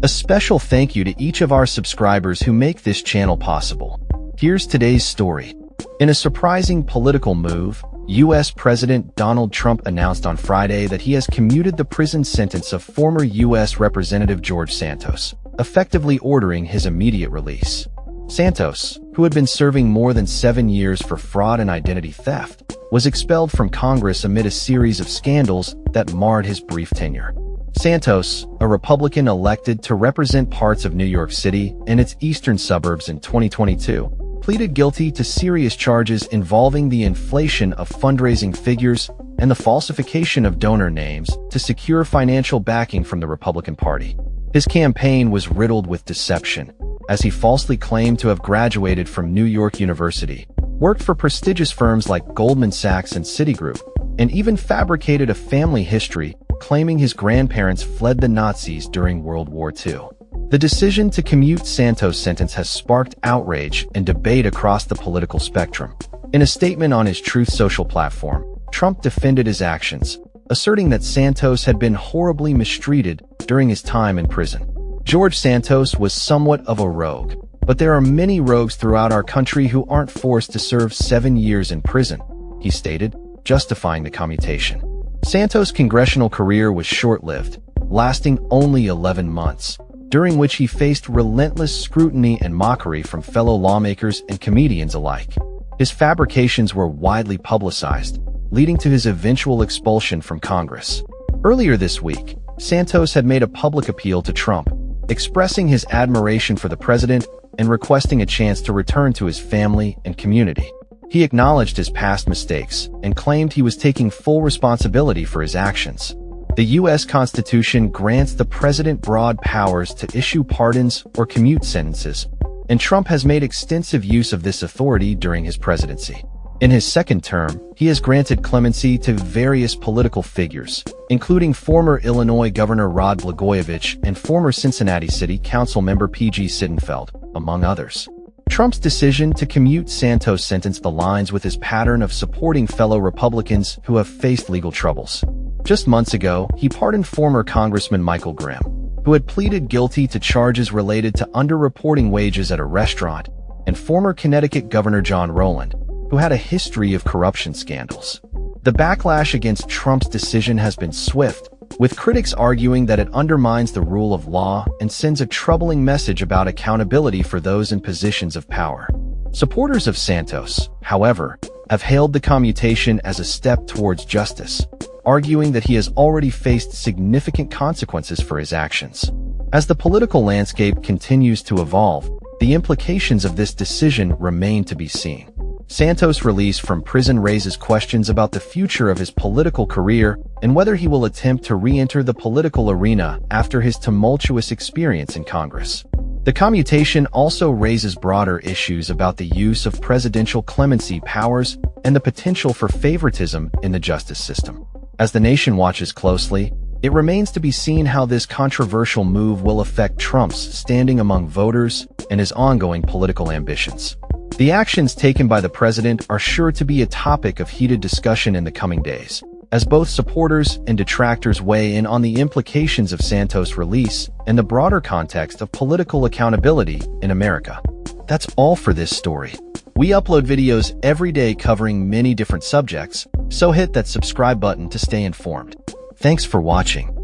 A special thank you to each of our subscribers who make this channel possible. Here's today's story. In a surprising political move, U.S. President Donald Trump announced on Friday that he has commuted the prison sentence of former U.S. Representative George Santos, effectively ordering his immediate release. Santos, who had been serving more than 7 years for fraud and identity theft, was expelled from Congress amid a series of scandals that marred his brief tenure. Santos, a Republican elected to represent parts of New York City and its eastern suburbs in 2022, pleaded guilty to serious charges involving the inflation of fundraising figures and the falsification of donor names to secure financial backing from the Republican Party. His campaign was riddled with deception, as he falsely claimed to have graduated from New York University, worked for prestigious firms like Goldman Sachs and Citigroup, and even fabricated a family history claiming his grandparents fled the Nazis during World War II. The decision to commute Santos' sentence has sparked outrage and debate across the political spectrum. In a statement on his Truth Social platform, Trump defended his actions, asserting that Santos had been horribly mistreated during his time in prison. George Santos was somewhat of a rogue, but there are many rogues throughout our country who aren't forced to serve 7 years in prison, he stated, justifying the commutation. Santos' congressional career was short-lived, lasting only 11 months, during which he faced relentless scrutiny and mockery from fellow lawmakers and comedians alike. His fabrications were widely publicized, leading to his eventual expulsion from Congress. Earlier this week, Santos had made a public appeal to Trump, expressing his admiration for the president and requesting a chance to return to his family and community. He acknowledged his past mistakes and claimed he was taking full responsibility for his actions. The U.S. Constitution grants the president broad powers to issue pardons or commute sentences, and Trump has made extensive use of this authority during his presidency. In his second term, he has granted clemency to various political figures, including former Illinois Governor Rod Blagojevich and former Cincinnati City Council member P.G. Sittenfeld, among others. Trump's decision to commute Santos' sentence aligns with his pattern of supporting fellow Republicans who have faced legal troubles. Just months ago, he pardoned former Congressman Michael Grimm, who had pleaded guilty to charges related to underreporting wages at a restaurant, and former Connecticut Governor John Rowland, who had a history of corruption scandals. The backlash against Trump's decision has been swift, with critics arguing that it undermines the rule of law and sends a troubling message about accountability for those in positions of power. Supporters of Santos, however, have hailed the commutation as a step towards justice, arguing that he has already faced significant consequences for his actions. As the political landscape continues to evolve, the implications of this decision remain to be seen. Santos' release from prison raises questions about the future of his political career and whether he will attempt to re-enter the political arena after his tumultuous experience in Congress. The commutation also raises broader issues about the use of presidential clemency powers and the potential for favoritism in the justice system. As the nation watches closely, it remains to be seen how this controversial move will affect Trump's standing among voters and his ongoing political ambitions. The actions taken by the president are sure to be a topic of heated discussion in the coming days, as both supporters and detractors weigh in on the implications of Santos' release and the broader context of political accountability in America. That's all for this story. We upload videos every day covering many different subjects, so hit that subscribe button to stay informed. Thanks for watching.